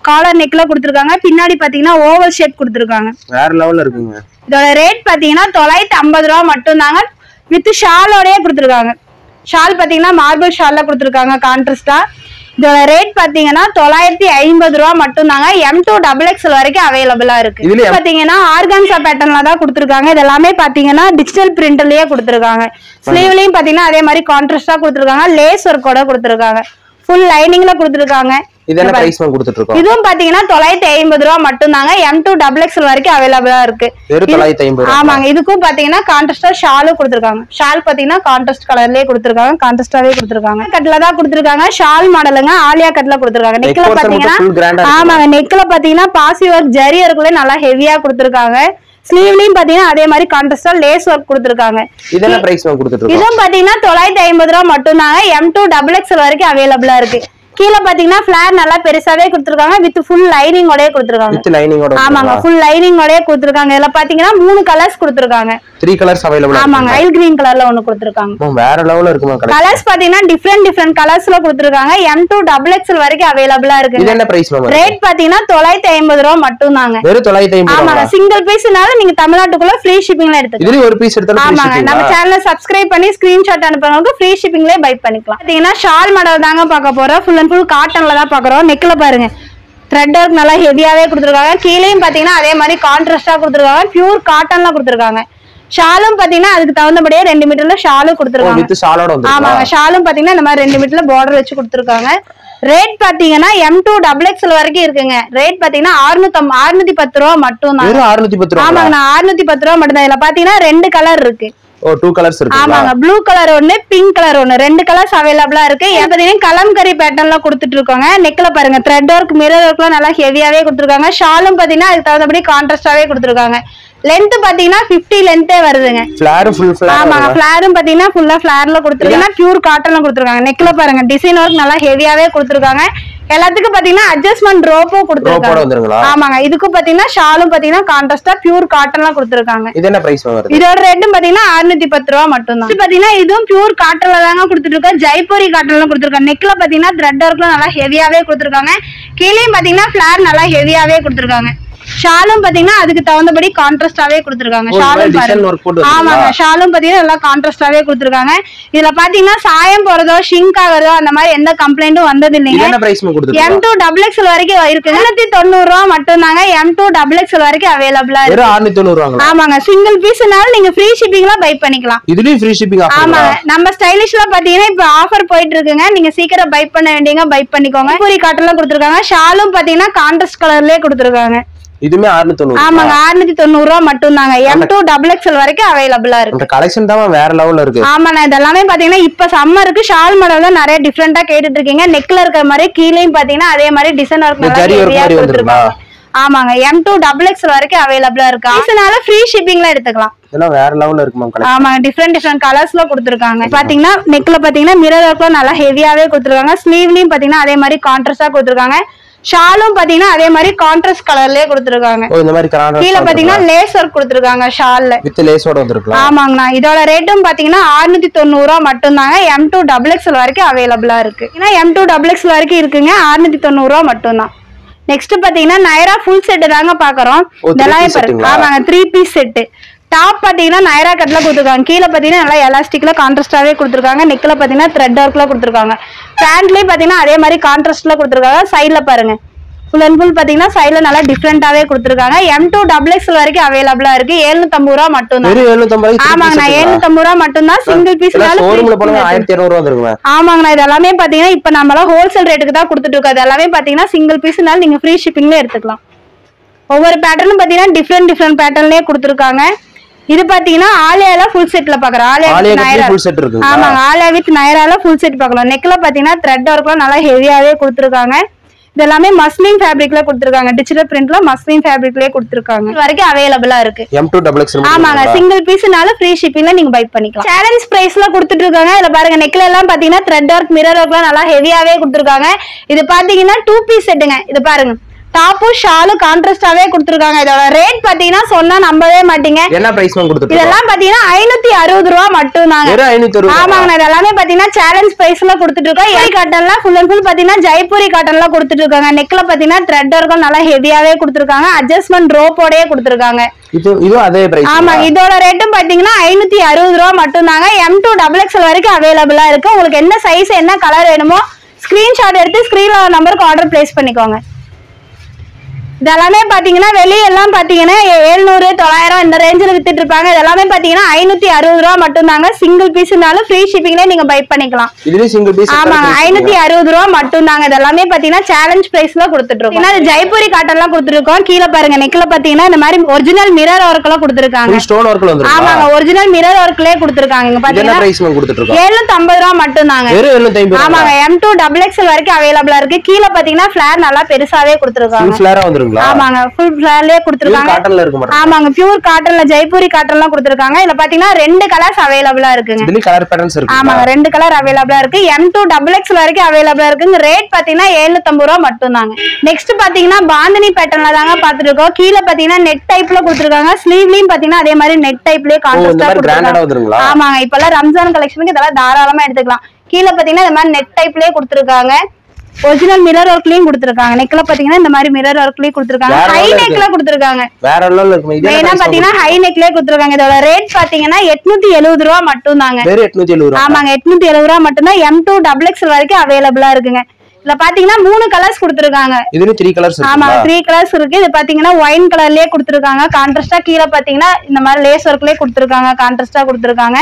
காலர் நெக்ல கொடுத்துருக்காங்க. பின்னாடி பாத்தீங்கன்னா ஓவல் ஷேப் கொடுத்துருக்காங்க. வேற லெவல்ல இருக்குங்க. இதோட ரேட் பாத்தீங்கன்னா 950 ரூபாய் மட்டும் தாங்க. வித் ஷாலோடயே கொடுத்துருக்காங்க. ஷால் பாத்தீங்கன்னா மார்பிள் ஷால்ல கொடுத்துருக்காங்க கான்ட்ராஸ்டா. இதோட ரேட் பாத்தீங்கன்னா 950 ரூபாய் மட்டும் தாங்க. M2XXL வரைக்கும் அவைலபிளா இருக்கு. பாத்தீங்கன்னா ஆர்கான்சா பேட்டர்ன்ல தான் கொடுத்துருக்காங்க. இது எல்லாமே பாத்தீங்கன்னா டிஜிட்டல் பிரிண்ட்லயே கொடுத்துருக்காங்க. ஸ்லீவ்லயும் பாத்தீங்கன்னா அதே மாதிரி கான்ட்ராஸ்டா கொடுத்துருக்காங்க. லேஸ் ஒர்க்கோட கொடுத்துருக்காங்க. ஃபுல் லைனிங்ல கொடுத்துருக்காங்க. இதென்ன பிரைஸ் கொடுத்துட்டு இருக்கோம். இதுவும் பாத்தீங்கன்னா 950 ரூபாய் மட்டும் தாங்க. M2XXL வரைக்கும் அவைலபிளா இருக்கு. வெறும் 950. ஆமாங்க, இதுக்கும் பாத்தீங்கன்னா கான்ட்ராஸ்டா ஷாலும் கொடுத்துருக்காங்க. ஷால் பாத்தீங்கன்னா கான்ட்ராஸ்ட் கலர்லயே கொடுத்துருக்காங்க. கான்ட்ராஸ்டாவே கொடுத்துருக்காங்க. கட்ல தான் கொடுத்துருக்காங்க. ஷால் மாடலுங்க ஆலியா கட்ல கொடுத்துருக்காங்க. நெக்ல பாத்தீங்கன்னா ஆமாங்க, நெக்ல பாத்தீங்கன்னா பாசி ஒர்க் ஜரி ஒர்க்ல நல்லா ஹெவியா கொடுத்துருக்காங்க. ஸ்லீவ்லயும் பாத்தீங்கன்னா அதே மாதிரி கான்ட்ராஸ்டா லேஸ் ஒர்க் கொடுத்துருக்காங்க. இதென்ன பிரைஸ் கொடுத்துட்டு இருக்கோம். இதுவும் பாத்தீங்கன்னா 950 ரூபாய் மட்டும் தாங்க. M2XXL வரைக்கும் அவைலபிளா இருக்கு. கீழே பாத்தீங்கன்னா ஃபிளார் நல்லா பெருசாவே கொடுத்துருக்காங்க. வித் ஃபுல் லைனிங் ஓடயே கொடுத்துருக்காங்க. ஆமாங்க, ஃபுல் லைனிங் ஓடயே கொடுத்துருக்காங்க. இதுல பாத்தீங்கன்னா 3 கலர்ஸ் கொடுத்துருக்காங்க. 3 கலர்ஸ் அவைலபிள். ஆமாங்க, ஐல் கிரீன் கலர்ல ஒன்னு கொடுத்துருக்காங்க. வேற லெவல்ல இருக்குமா கலர்ஸ் பாத்தீங்கன்னா டிஃபரெண்ட் கலர்ஸ்ல கொடுத்துருக்காங்க. M2XXL வரைக்கும் அவைலபிளா இருக்கு. இது என்ன பிரைஸ் மேம்? ரேட் பாத்தீங்கன்னா 950 ரூபாய் மட்டும் தாங்க. வெறும் 950. ஆமாங்க, சிங்கிள் பீஸ்னால நீங்க தமிழ்நாட்டுக்குள்ள ஃப்ரீ ஷிப்பிங்ல எடுத்துக்கலாம். இதுல ஒரு பீஸ் எடுத்தாலும் ஃப்ரீ ஷிப்பிங். நம்ம சேனலை சப்ஸ்கிரைப் பண்ணி ஸ்கிரீன்ஷாட் அனுப்புறவங்க ஃப்ரீ ஷிப்பிங்லயே பை பண்ணிக்கலாம். பாத்தீங்கன்னா ஷால் மாடல் தாங்க பார்க்க போறோம். ஃபுல் அண்ட் ஃபுல் காட்டன்ல தான் பாக்குறோம். நெக்ல பாருங்க த்ரெட் ஒர்க் நல்லா ஹெவியாவே கொடுத்துருக்காங்க. கீழேயும் பாத்தீங்கன்னா அதே மாதிரி கான்ட்ராஸ்டா கொடுத்துருக்காங்க. பியூர் காட்டன்ல கொடுத்துருக்காங்க. ஷாலும் பாத்தீங்கன்னா அதுக்கு தகுந்தபடியே 2 மீட்டர்ல ஷாலும் கொடுத்துருக்காங்க. ஆமாங்க, ஷாலும் பாத்தீங்கன்னா இந்த மாதிரி 2 மீட்டர்ல பார்டர் வச்சு கொடுத்துருக்காங்க. ரேட் பாத்தீங்கன்னா M2XXL வரைக்கும் இருக்குங்க. ரேட் பாத்தீங்கன்னா 610 ரூபாய் மட்டும் தான். 610 ரூபாய். ஆமாங்க, 610 ரூபாய் மட்டும் தான். இதுல பாத்தீங்கன்னா 2 கலர் இருக்கு. ஓ 2 கலர்ஸ் இருக்கு. ஆமாங்க, ப்ளூ கலர் ஒன்னு, பிங்க் கலர் ஒன்னு, 2 கலர்ஸ் அவைலபிளா இருக்கு. இது பாத்தீங்கன்னா கலம்கரி பேட்டர்ன்ல கொடுத்துட்டு இருக்காங்க. நெக்ல பாருங்க த்ரெட் ஒர்க் மிரர் ஒர்க்லாம் நல்லா ஹெவியாவே கொடுத்துருக்காங்க. ஷாலும் பாத்தீங்கன்னா அதுக்கு தகுந்தபடி கான்ட்ராஸ்டாவே கொடுத்துருக்காங்க. லென்த் பாத்தீங்கன்னா 50 லென்த்தே வருதுங்க. Flower full flower. ஆமாங்க, ஃபிளாரும் பாத்தீங்கன்னா ஃபுல்லா ஃபிளார்ல கொடுத்துருக்காங்க. பியூர் காட்டன்ல கொடுத்துருக்காங்க. நெக்ல பாருங்க டிசைன் ஒர்க் நல்லா ஹெவியாவே கொடுத்துருக்காங்க. எல்லாத்துக்கும் பாத்தீங்கன்னா அட்ஜஸ்ட்மென்ட் ரோப்போ கொடுத்துருக்காங்க. ஆமாங்க, இதுக்கு பாத்தீங்கன்னா ஷாலும் பாத்தீங்கன்னா கான்ட்ராஸ்டா பியூர் காட்டன்ல கொடுத்துருக்காங்க. இது என்ன பிரைஸ் வருது? இதோட ரேட்டும் பாத்தீங்கன்னா 610 ரூபாய் மட்டும் தான். பாத்தீங்கன்னா இதுவும் பியூர் காட்டன்ல தாங்க கொடுத்துட்டு இருக்காங்க. ஜெய்ப்பூரி காட்டன்ல கொடுத்துருக்காங்க. நெக்ல பாத்தீங்கன்னா த்ரெட் ஒர்க்ல நல்லா ஹெவியாவே கொடுத்துருக்காங்க. கீழேயும் பாத்தீங்கன்னா ஃபிளார் நல்லா ஹெவியாவே கொடுத்துருக்காங்க. ஷாலும் பாத்தீங்கன்னா அதுக்கு தகுந்தபடி கான்ட்ராஸ்டாவே கொடுத்துருக்காங்க. ஷாலும் பாருங்க. ஆமாங்க, ஷாலும் பாத்தீங்கன்னா நல்லா கான்ட்ராஸ்டாவே கொடுத்துருக்காங்க. இதுல பாத்தீங்கன்னா சாயம் போறதோ ஷிங்க் ஆகுறதோ அந்த மாதிரி எந்த கம்ப்ளைண்டும் வந்தது இல்லைங்க. M2XXL வரைக்கும் இருக்கு. 790 ரூபாய் மட்டும் தாங்க. M2XXL வரைக்கும் அவைலபிளா இருக்கு. ஆமாங்க, சிங்கிள் பீஸ்னால நீங்க ஃப்ரீ ஷிப்பிங்ல பை பண்ணிக்கலாம். இதுலயும் ஃப்ரீ ஷிப்பிங் ஆஃபர். ஆமாங்க, நம்ம ஸ்டைலிஷ்ல பாத்தீங்கன்னா இப்ப ஆஃபர் போயிட்டு இருக்குங்க. நீங்க சீக்கிரம் பை பண்ண வேண்டியங்க பை பண்ணிக்கோங்க. பூரி காட்டன்ல கொடுத்துருக்காங்க. ஷாலும் பாத்தீங்கன்னா கான்ட்ராஸ்ட் கலர்லயே கொடுத்துருக்காங்க. இதுமே 690. ஆமாங்க, 690 ரூபாய் மட்டும் தாங்க. M2XXL வரைக்கும் அவைலபிளா இருக்கு. இந்த கலெக்ஷன் தான் வேற லெவல்ல இருக்கு. ஆமாண்ணா, இதெல்லாமே பாத்தீங்கன்னா இப்ப சம்மருக்கு ஷால் மாடல் தான் நிறைய டிஃபரெண்டா கேட்டுட்டு இருக்கீங்க. நெக்ல இருக்கிற மாதிரி கீழேயும் பாத்தீங்கன்னா அதே மாதிரி டிசைன் ஒர்க் கொடுத்துருக்காங்க. ஆமாங்க, M2XXL வரைக்கும் அவைலபிளா இருக்கு. அதனால ஃப்ரீ ஷிப்பிங்ல எடுத்துக்கலாம். இதெல்லாம் வேற லெவல்ல இருக்கு மேம் கலெக்ஷன். ஆமாங்க, டிஃபரெண்ட் கலர்ஸ்ல கொடுத்துருக்காங்க. பாத்தீங்கன்னா நெக்ல பாத்தீங்கன்னா மிரர் ஒர்க்ல நல்லா ஹெவியாவே கொடுத்துருக்காங்க. ஸ்லீவ்லயும் பாத்தீங்கன்னா அதே மாதிரி கான்ட்ராஸ்டா கொடுத்துருக்காங்க. ஷாலும் பாத்தீங்கன்னா அதே மாதிரி கான்ட்ராஸ்ட் கலர்லயே கொடுத்துருக்காங்க. இந்த மாதிரி கீழ பாத்தீங்கன்னா லேஸ் ஒர்க் கொடுத்துருக்காங்க. ஷால்ல வித் லேஸோட வந்திருக்கலாம். ஆமாங்கண்ணா, இதோட ரேட்டும் பாத்தீங்கன்னா 690 ரூபாய் மட்டும் தாங்க. M2XXL வரைக்கும் அவைலபிளா இருக்கு. ஏன்னா M2XXL வரைக்கும் இருக்குங்க. 690 ரூபாய் மட்டும் தான். நெக்ஸ்ட் பாத்தீங்கன்னா நைரா ஃபுல் செட் தாங்க பாக்குறோம். இதெல்லாம் ஆமாங்க, 3 பீஸ் செட். டாப் பாத்தீங்கன்னா நைரா கட்ல கொடுத்துருக்காங்க. கீழே பாத்தீங்கன்னா நல்லா எலாஸ்டிக்ல கான்ட்ராஸ்டாவே கொடுத்துருக்காங்க. நெக்ல பாத்தீங்கன்னா த்ரெட் ஒர்க்ல கொடுத்துருக்காங்க. பேண்ட்லயும் பாத்தீங்கன்னா அதே மாதிரி கான்ட்ராஸ்ட்ல கொடுத்துருக்காங்க. சைட்ல பாருங்க ஃபுல் அண்ட் ஃபுல் பாத்தீங்கன்னா சைட்ல நல்லா டிஃபரெண்டாவே கொடுத்துருக்காங்க. M2 XXL வரைக்கும் அவைலபிளா இருக்கு. 750 ரூபா மட்டும் தான். ஆமாங்கண்ணா 750 ரூபா மட்டும் தான். சிங்கிள் பீஸ் ஆமாங்கண்ணா. இது எல்லாமே பாத்தீங்கன்னா இப்ப நம்மள ஹோல்சேல் ரேட்டுக்கு தான் கொடுத்துட்டு இருக்கோம். இது எல்லாமே பாத்தீங்கன்னா சிங்கிள் பீஸ்னால நீங்க ஃப்ரீ ஷிப்பிங்ல எடுத்துக்கலாம். ஒவ்வொரு பேட்டர்னும் பாத்தீங்கன்னா டிஃப்ரெண்ட் பேட்டர்ன்லயே கொடுத்துருக்காங்க. இது பாத்தீங்கன்னா ஆலியால ஃபுல் செட்ல பாக்குறோம். ஆமாங்க ஆலியா வித் நைரால ஃபுல் செட் பாக்கலாம். நெக்ல பாத்தீங்கன்னா த்ரெட் ஒர்க்ல நல்லா ஹெவியாவே கொடுத்துருக்காங்க. இது எல்லாமே மஸ்லின் ஃபேப்ரிக்ல கொடுத்துருக்காங்க. டிஜிட்டல் பிரிண்ட்ல மஸ்லின் ஃபேப்ரிக்லயே கொடுத்துருக்காங்க. இது வரைக்கும் அவைலபிளா இருக்கு. M2 XXL ஆமாங்க சிங்கிள் பீஸ்னால ஃப்ரீ ஷிப்பிங்ல நீங்க பை பண்ணிக்கலாம். சேலஞ்ச் பிரைஸ்ல கொடுத்துட்டு இருக்காங்க. இதுல பாருங்க நெக்ல எல்லாம் பாத்தீங்கன்னா த்ரெட் ஒர்க் மிரர் ஒர்க்லாம் நல்லா ஹெவியாவே கொடுத்துருக்காங்க. இது பாத்தீங்கன்னா 2 பீஸ் செட்டுங்க. இது பாருங்க டாப்பு ஷாலு கான்ட்ராஸ்டாவே கொடுத்துருக்காங்க. இதோட ரேட் பாத்தீங்கன்னா சொன்னா நம்பவே மாட்டீங்க. என்ன பிரைஸ் கொடுத்துருக்கீங்க? இதெல்லாம் பாத்தீங்கன்னா 560 ரூபா மட்டும் தாங்க. ஆமாங்க இது எல்லாமே பாத்தீங்கன்னா சேலஞ்ச் பிரைஸ்ல கொடுத்துட்டு இருக்கோம். ஏரி காட்டன்ல ஃபுல் அண்ட் ஃபுல் பாத்தீங்கன்னா ஜெய்ப்பூரி காட்டன்ல கொடுத்துட்டு இருக்காங்க. நெக்ல பாத்தீங்கன்னா த்ரெட் ஒர்க்கும் நல்லா ஹெவியாவே கொடுத்துருக்காங்க. அட்ஜஸ்ட்மென்ட் ரோப்போடயே கொடுத்துருக்காங்க. இது அதே பிரைஸ். ஆமா இதோட ரேட்டும் பாத்தீங்கன்னா 560 ரூபா மட்டும் தாங்க. M2 XXL வரைக்கும் அவைலபிளா இருக்கு. உங்களுக்கு என்ன சைஸ் என்ன கலர் வேணுமோ ஸ்கிரீன்ஷாட் எடுத்து ஸ்கிரீன்ல நம்பருக்கு ஆர்டர் பிளேஸ் பண்ணிக்கோங்க. இதெல்லாமே பாத்தீங்கன்னா வெளியெல்லாம் பாத்தீங்கன்னா 700 900 இந்த ரேஞ்சில் வித்துட்டு இருப்பாங்க. இதெல்லாமே பாத்தீங்கன்னா 560 ரூபா மட்டும் தாங்க. சிங்கிள் பீஸ்னாலும் ஃப்ரீ ஷிப்பிங்ல நீங்க பை பண்ணிக்கலாம். ஆமாங்க 560 ரூபா மட்டும் தாங்க. இதெல்லாமே பாத்தீங்கன்னா சேலஞ்ச் பிரைஸ்ல கொடுத்துட்டு இருக்கோம். இது ஜெய்ப்பூரி காட்டன்லாம் கொடுத்துருக்கோம். கீழே பாருங்க நெக்ல பாத்தீங்கன்னா இந்த மாதிரி ஒரிஜினல் மிரர் ஒர்க் எல்லாம் கொடுத்துருக்காங்க. ஆமாங்க ஒரிஜினல் மிரர் ஒர்க்லயே கொடுத்துருக்காங்க. இங்க பாத்தீங்கன்னா 750 ரூபா மட்டும் தாங்க. ஆமாங்க M2 XXL வரைக்கும் அவைலபிளா இருக்கு. கீழே பாத்தீங்கன்னா ஃபிளேர் நல்லா பெருசாவே கொடுத்துருக்காங்க. ஆமாங்க ஃபுல் ஃபிளேர்லயே கொடுத்திருக்காங்க. காட்டன்ல இருக்கு. ஆமாங்க பியூர் காட்டன்ல ஜெய்ப்பூரி காட்டன்லாம் கொடுத்திருக்காங்க. இதுல பாத்தீங்கன்னா 2 கலர்ஸ் அவேலபிளா இருக்குங்க. இதுல கலர் பேட்டர்ன்ஸ் இருக்கு. ஆமாங்க 2 கலர் அவேலபிளா இருக்கு. M2 XXL வரைக்கும் அவேலபிளா இருக்குங்க. ரேட் பாத்தீங்கன்னா 750 ரூபா மட்டும் தாங்க. நெக்ஸ்ட் பாத்தீங்கன்னா பாந்தினி பேட்டர்ன்ல தாங்க பாத்துட்டு இருக்கோம். கீழ பாத்தீங்கன்னா நெட் டைப்ல கொடுத்திருக்காங்க. ஸ்லீவ்லயும் பாத்தீங்கன்னா அதே மாதிரி நெட் டைப்லயே கான்ட்ராஸ்டா கொடுத்திருக்காங்க. ஆமாங்க இப்பலாம் ரம்ஜான் கலெக்ஷனுக்கு இதெல்லாம் தாராளமா எடுத்துக்கலாம். கீழ பாத்தீங்கன்னா இந்த மாதிரி நெட் டைப்லயே கொடுத்திருக்காங்க. ஒரிஜினல் மிரர் ஒர்க்லயும் கொடுத்திருக்காங்க. நெக்ல பாத்தீங்கன்னா இந்த மாதிரி மிரர் ஒர்க்லயும் கொடுத்திருக்காங்க. ஹை நெக்ல கொடுத்திருக்காங்க. வேற லெவல்ல இருக்கு. இது என்ன பாத்தீங்கன்னா ஹை நெக்லயே கொடுத்திருக்காங்க. இதோட ரேட் பாத்தீங்கன்னா 870 ரூபாய் மட்டும் தாங்க. வேற 870 ரூபாய். ஆமாங்க 870 ரூபாய் மட்டும் தான். M2 XXL வரைக்கும் அவேலபிளா இருக்குங்க. இதுல பாத்தீங்கன்னா 3 கலர்ஸ் கொடுத்திருக்காங்க. இதுல 3 கலர்ஸ் இருக்கு. ஆமா 3 கலர்ஸ் இருக்கு. இது பாத்தீங்கன்னா ஒயின் கலர்லயே கொடுத்திருக்காங்க. கான்ட்ராஸ்டா கீழ பாத்தீங்கன்னா இந்த மாதிரி லேஸ் ஒர்க்லயே கொடுத்திருக்காங்க. கான்ட்ராஸ்டா கொடுத்திருக்காங்க.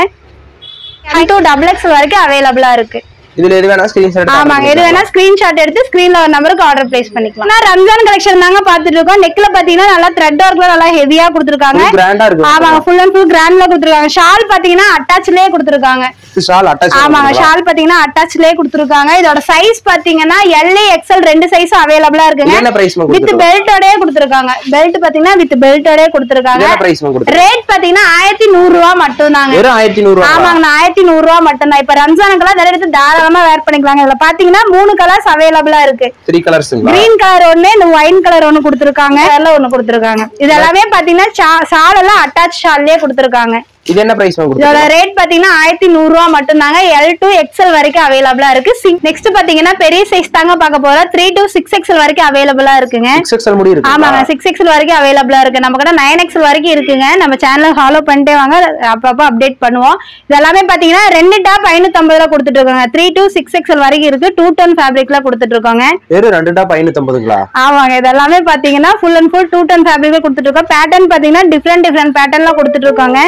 M2 XXL வரைக்கும் அவேலபிளா இருக்கு. இதுல எது வேணா ஸ்கிரீன்ஷாட் ஆமாங்க எது வேணா ஸ்கிரீன்ஷாட் எடுத்து ஸ்கிரீன்ல ஒரு நம்பருக்கு ஆர்டர் பிளேஸ் பண்ணிக்கலாம். நான் ரம்ஜான் கலெக்ஷன் தாங்க பாத்துட்டு இருக்கோம். நெக்ல பாத்தீங்கன்னா நல்லா த்ரெட் ஒர்க்ல நல்லா ஹெவியா கொடுத்திருக்காங்க. கிராண்டா இருக்கு. ஆமாங்க ஃபுல் அண்ட் ஃபுல் கிராண்ட்ல கொடுத்திருக்காங்க. ஷால் பாத்தீங்கன்னா அட்டாச்லயே கொடுத்திருக்காங்க. Shawl attach. ஆமாங்க ஷால் பாத்தீங்கன்னா அட்டாச்லயே கொடுத்திருக்காங்க. இதோட சைஸ் பாத்தீங்கன்னா L XL ரெண்டு சைஸ் அவேலபிளா இருக்குங்க. என்ன பிரைஸ் வித் பெல்ட்டோடயே கொடுத்திருக்காங்க. பெல்ட் பாத்தீங்கன்னா வித் பெல்ட்டோடயே கொடுத்திருக்காங்க. என்ன பிரைஸ் கொடுத்திருக்காங்க? ரேட் பாத்தீங்கன்னா 1100 ரூபாய் மட்டும் தாங்க. வெறும் 1100 ரூபாய். ஆமாங்க 1100 ரூபாய் மட்டும் தான். இப்ப ரம்ஜானுக்குலாம் நிறைய எடுத்து தாராளமா வேர் பண்ணிக்கலாம். இதுல பாத்தீங்கன்னா 3 கலர்ஸ் அவேலபிளா இருக்கு. 3 கலர்ஸ். கிரீன் கலர் ஒன்னு, இந்த ஒயின் கலர் ஒன்னு கொடுத்திருக்காங்க. அதெல்லாம் ஒன்னு கொடுத்திருக்காங்க. இது எல்லாமே பாத்தீங்கன்னா ஷால் எல்லாம் அட்டாச் ஷால்லயே கொடுத்திருக்காங்க. இது என்ன பிரைஸ் கொடுத்திருக்காங்க? இதோட ரேட் பாத்தீங்கன்னா 1100 ரூபாய் மட்டும் தாங்க. L to XL வரைக்கும் அவேலபிளா இருக்கு. நெக்ஸ்ட் பாத்தீங்கன்னா பெரிய சைஸ் தாங்க பார்க்க போறோம். 3 to 6XL வரைக்கும் அவேலபிளா இருக்குங்க. 6XL முடி இருக்கு. ஆமாங்க 6XL வரைக்கும் அவேலபிளா இருக்கு. நம்ம கிட்ட 9XL வரைக்கும் இருக்குங்க. நம்ம சேனலை ஃபாலோ பண்ணிட்டே வாங்க. அப்பப்ப அப்டேட் பண்ணுவோம். இது எல்லாமே பாத்தீங்கன்னா 2 டாப் 550 ரூபாய் கொடுத்துட்டு இருக்காங்க. 3 to 6XL வரைக்கும் இருக்கு. 2 ton ஃபேப்ரிக்ல கொடுத்துட்டு இருக்காங்க. வேற 2 டாப் 550ங்களா? ஆமாங்க இது எல்லாமே பாத்தீங்கன்னா ஃபுல் அண்ட் ஃபுல் 2 ton ஃபேப்ரிக்ல கொடுத்துட்டு இருக்கோம். பேட்டர்ன் பாத்தீங்கன்னா டிஃபரெண்ட் பேட்டர்ன்ல கொடுத்துட்டு இருக்காங்க.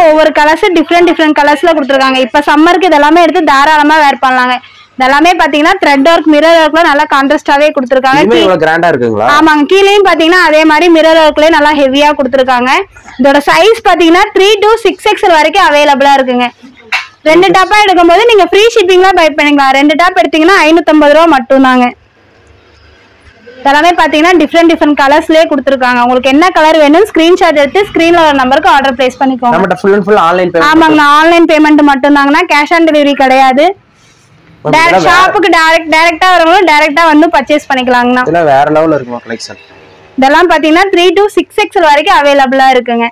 ஒவ்வொரு கலர்ஸ் டிஃபரெண்ட் கலர்ஸ்ல கொடுத்துருக்காங்க. இப்ப சம்மருக்கு இதெல்லாமே எடுத்து தாராளமா வேர் பண்ணலாங்க. இதெல்லாமே பாத்தீங்கன்னா த்ரெட் ஒர்க் மிரர் ஒர்க்ல நல்லா கான்ட்ராஸ்டாவே கொடுத்துருக்காங்க. கிராண்டா இருக்குங்களா? ஆமாங்க கீழேயும் பாத்தீங்கன்னா அதே மாதிரி மிரர் ஒர்க்லயே நல்லா ஹெவியா கொடுத்துருக்காங்க. இதோட சைஸ் பாத்தீங்கன்னா 3 to 6XL வரைக்கும் அவைலபிளா இருக்குங்க. 2 டாப்பா எடுக்கும்போது நீங்க ஃப்ரீ ஷிப்பிங்ல பை பண்ணிக்கலாம். 2 டாப் எடுத்தீங்கன்னா 550 ரூபாய் மட்டும் தாங்க. எல்லாமே பாத்தீங்கன்னா டிஃபரெண்ட் கலர்ஸ்லயே கொடுத்திருக்காங்க. உங்களுக்கு என்ன கலர் வேணும் ஸ்கிரீன்ஷாட் எடுத்து ஸ்கிரீன்ல ஒரு நம்பருக்கு ஆர்டர் பிளேஸ் பண்ணிக்கோங்க. நம்மட்ட full and full online payment. ஆமாங்க ஆன்லைன் பேமெண்ட் மட்டும் தாங்கனா கேஷ் ஆன் டெலிவரி கிடையாது. டைரக்ட் ஷாப்புக்கு டைரக்ட்டா வரவங்க டைரக்ட்டா வந்து பர்சேஸ் பண்ணிக்கலாம்னா. இதெல்லாம் வேற லெவல்ல இருக்குமா கலெக்ஷன். இதெல்லாம் பாத்தீங்கன்னா 3 to 6XL வரைக்கும் அவேலபிளா இருக்குங்க.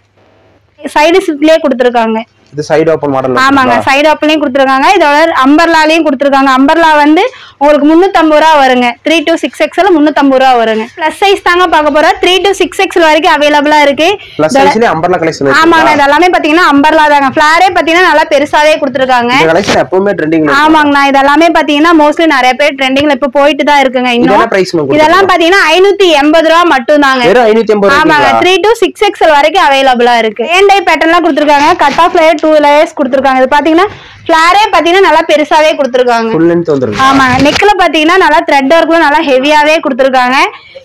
சைடு ஸ்லிப்லயே கொடுத்திருக்காங்க. இது சைடு ஓபன் மாடல். ஆமாங்க, சைடு ஓப்பன்லயும் கொடுத்துருக்காங்க. இதோட அம்பர்லாலையும் கொடுத்துருக்காங்க. அம்பர்லா வந்து உங்களுக்கு 350 ரூபா வருங்க. 3 to 6XL 350 ரூபா வருங்க. பிளஸ் சைஸ் தாங்க பார்க்க போறோம். 3 to 6XL வரைக்கும் அவைலபிளா இருக்கு. பிளஸ் சைஸ்ல அம்பர்லா கலெக்ஷன். ஆமாங்க, இது எல்லாமே பாத்தீங்கன்னா அம்பர்லா தாங்க. ஃபிளாரே பாத்தீங்கன்னா நல்லா பெருசாவே கொடுத்துருக்காங்க. இந்த கலெக்ஷன் எப்பவுமே ட்ரெண்டிங்ல. ஆமாங்கண்ணா, இது எல்லாமே பாத்தீங்கன்னா மோஸ்ட்லி நிறைய பேர் ட்ரெண்டிங்ல இப்ப போயிட்டு தான் இருக்குங்க. இதெல்லாம் பிரைஸ் இதெல்லாம் பாத்தீங்கன்னா 580 ரூபா மட்டும் தாங்க. வெறும் 580 ரூபாய். ஆமாங்க, 3 to 6XL வரைக்கும் அவைலபிளா இருக்கு. ஏண்டை பேட்டர்ன்லாம் கொடுத்துருக்காங்க. கட் ஆஃப் லேயர் 2 லேயர்ஸ் கொடுத்துருக்காங்க. இது பாத்தீங்கன்னா ஃபிளாரே பாத்தீங்கன்னா நல்லா பெருசாவே கொடுத்துருக்காங்க. ஃபுல் லெந்த் வந்துருக்கு. ஆமாங்க, நெக்ல பாத்தீங்கன்னா நல்லா த்ரெட் ஒர்க்ல நல்லா ஹெவியாவே கொடுத்துருக்காங்க.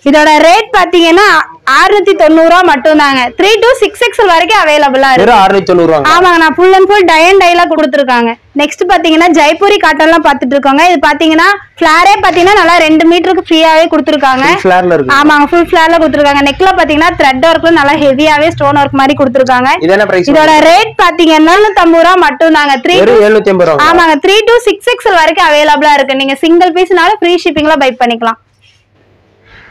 இதோட ரேட் பாத்தீங்கன்னா 690 ரூபா மட்டும் தாங்க. 3 to 6XL வரைக்கும் அவைலபிளா இருக்கு. வெறும் 690 ரூபாய். ஆமாங்க, நான் full and full tie and டைல கொடுத்துருக்காங்க. நெக்ஸ்ட் பாத்தீங்கன்னா ஜெய்ப்பூரி காட்டன்லாம் பாத்துட்டு இருக்கோங்க. இது பாத்தீங்கன்னா ஃபிளாரே பாத்தீங்கன்னா நல்லா 2 மீட்டருக்கு ஃப்ரீயாவே கொடுத்துருக்காங்க. ஃபிளார்ல இருக்கு. ஆமாங்க, ஃபுல் ஃபிளார்ல கொடுத்துருக்காங்க. நெக்ல பாத்தீங்கன்னா த்ரெட் ஒர்க்ல நல்லா ஹெவியாவே ஸ்டோன் ஒர்க் மாதிரி கொடுத்துருக்காங்க. இது என்ன பிரைஸ்? இதோட ரேட் பாத்தீங்கன்னா 750 ரூபா மட்டும் தாங்க. வெறும் 780 ரூபாய். ஆமாங்க, 3 to 6XL வரைக்கும் அவைலபிளா இருக்கு. நீங்க சிங்கிள் பீஸ்னால ஃப்ரீ ஷிப்பிங்ல பை பண்ணிக்கலாம்.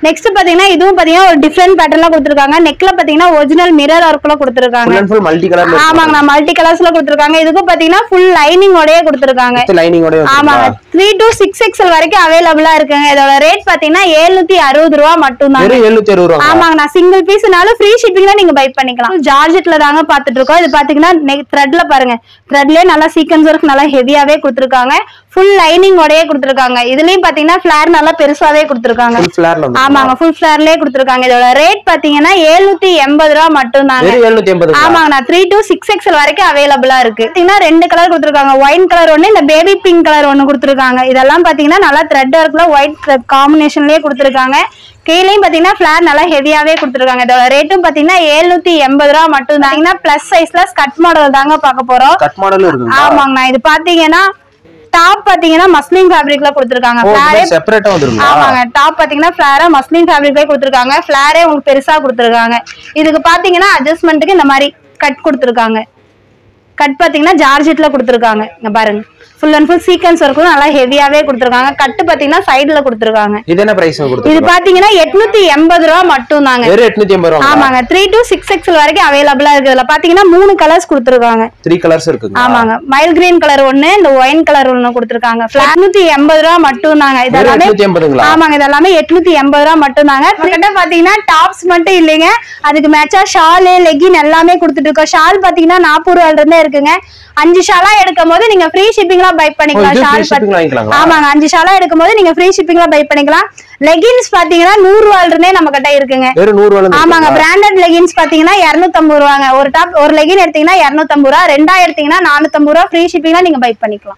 நெக்ஸ்ட் பாத்தீங்கன்னா இதுவும் பாத்தீங்கன்னா ஒரு டிஃபரெண்ட் பேட்டர்ன்ல கொடுத்துருக்காங்க. நெக்ல பாத்தீங்கன்னா ஒரிஜினல் மிரர் ஒர்க்ல கொடுத்துருக்காங்க. ஃபுல் அண்ட் ஃபுல் மல்டி கலர்ல. ஆமாங்க, மல்டி கலர்ஸ்ல கொடுத்துருக்காங்க. இதுக்கும் பாத்தீங்கன்னா ஃபுல் லைனிங் ஓடயே கொடுத்துருக்காங்க. லைனிங் ஓட. ஆமாங்க, 3 to 6XL வரைக்கும் அவைலபிளா இருக்குங்க. இதோட ரேட் பாத்தீங்கன்னா 760 ரூபா மட்டும் தான். வெறும் 760 ரூபாய். ஆமாங்க, நான் சிங்கிள் பீஸ்னால ஃப்ரீ ஷிப்பிங்ல நீங்க பை பண்ணிக்கலாம். ஜார்ஜெட்ல தாங்க பாத்துட்டு இருக்கோம். இது பாத்தீங்கன்னா த்ரெட்ல பாருங்க, த்ரெட்லயே நல்லா சீக்வென்ஸ் ஒர்க் நல்லா ஹெவியாவே கொடுத்துருக்காங்க. ஃபுல் லைனிங் ஓடயே கொடுத்துருக்காங்க. இதுலயும் பாத்தீங்கன்னா ஃபிளார் நல்லா பெருசாவே கொடுத்துருக்காங்க. ஃபுல் ஃபிளார்ல. ஆமாங்க, ஃபுல் ஃபிளார்லயே கொடுத்துருக்காங்க. இதோட ரேட் பாத்தீங்கன்னா 780 ரூபா மட்டும் தாங்க. வெறும் 780. ஆமாங்க, 3 to 6XL வரைக்கும் அவைலபிளா இருக்கு. பாத்தீங்கன்னா 2 கலர் கொடுத்துருக்காங்க. ஒயிட் கலர் ஒண்ணு, இந்த பேபி பிங்க் கலர் ஒண்ணு கொடுத்துருக்காங்க. இதெல்லாம் பாத்தீங்கன்னா நல்லா த்ரெட் ஒர்க்ல ஒயிட் காம்பினேஷன்லயே கொடுத்துருக்காங்க. கீழேயும் பாத்தீங்கன்னா ஃபிளார் நல்லா ஹெவியாவே கொடுத்துருக்காங்க. இதோட ரேட்டும் பாத்தீங்கன்னா 780 ரூபா மட்டும் தாங்க. பிளஸ் சைஸ்ல ஸ்கட் மாடல் தாங்க பார்க்க போறோம். கட் மாடல் இருக்கு. ஆமாங்கண்ணா, இது பாத்தீங்கன்னா டாப் பாத்தீங்கன்னா மஸ்லின் ஃபேப்ரிக்ல கொடுத்துருக்காங்க. ஃபிளாரே செப்பரேட்டா வந்துருங்க. ஆமாங்க, டாப் பாத்தீங்கன்னா ஃபிளாரா மஸ்லின் ஃபேப்ரிக்ல கொடுத்துருக்காங்க. ஃபிளாரே உங்களுக்கு பெருசா கொடுத்துருக்காங்க. இதுக்கு பாத்தீங்கன்னா அட்ஜஸ்ட்மெண்ட்டுக்கு இந்த மாதிரி கட் கொடுத்துருக்காங்க. கட் பாத்தீங்கன்னா ஜார்ஜெட்ல கொடுத்துருக்காங்க. இங்க பாருங்க, ஃபுல் அண்ட் ஃபுல் சீக்வென்ஸ் ஒர்க்கும் நல்லா ஹெவியாவே கொடுத்துருக்காங்க. கட்டு பாத்தீங்கன்னா சைடுல கொடுத்துருக்காங்க. இது என்ன பிரைஸ் கொடுத்துருக்காங்க? இது பாத்தீங்கன்னா 880 ரூபா மட்டும் தாங்க. வெறும் 880 ரூபாய். ஆமாங்க, 3 to 6XL வரைக்கும் அவைலபிளா இருக்கு. இதுல பாத்தீங்கன்னா 3 கலர்ஸ் கொடுத்துருக்காங்க. 3 கலர்ஸ் இருக்குங்க. ஆமாங்க, மைல் கிரீன் கலர் ஒண்ணு, இந்த ஒயின் கலர் ஒண்ணு கொடுத்துருக்காங்க. 880 ரூபா மட்டும் தாங்க. இதெல்லாமே 880ங்களா? ஆமாங்க, இதெல்லாமே 880 ரூபா மட்டும் தாங்க. கிட்ட பாத்தீங்கன்னா டாப்ஸ் மட்டும் இல்லைங்க, அதுக்கு மேட்சா ஷால் லெகின் எல்லாமே கொடுத்துட்டு இருக்கோம். ஷால் பாத்தீங்கன்னா 40 ரூபாயில இருந்தே இருக்குங்க. 5 ஷாலா எடுக்கும் போது நீங்க ஃப்ரீ ஷிப்பிங்ல பை பண்ணிக்கலாம். ஷால் ஆமாங்க, 5 ஷாலா எடுக்கும் போது நீங்க ஃப்ரீ ஷிப்பிங்ல பை பண்ணிக்கலாம். லெகின்ஸ் பாத்தீங்கன்னா 100 ரூபாயில இருந்தே நம்ம கிட்ட இருக்குங்க. வெறும் 100 ரூபாயில. ஆமாங்க, பிராண்டட் லெகின்ஸ் பாத்தீங்கன்னா 250 ரூபாங்க. ஒரு டாப் ஒரு லெகின் எடுத்தீங்கன்னா 250 ரூபா, 2 எடுத்தீங்கன்னா 450 ரூபா ஃப்ரீ ஷிப்பிங்ல நீங்க பை பண்ணிக்கலாம்.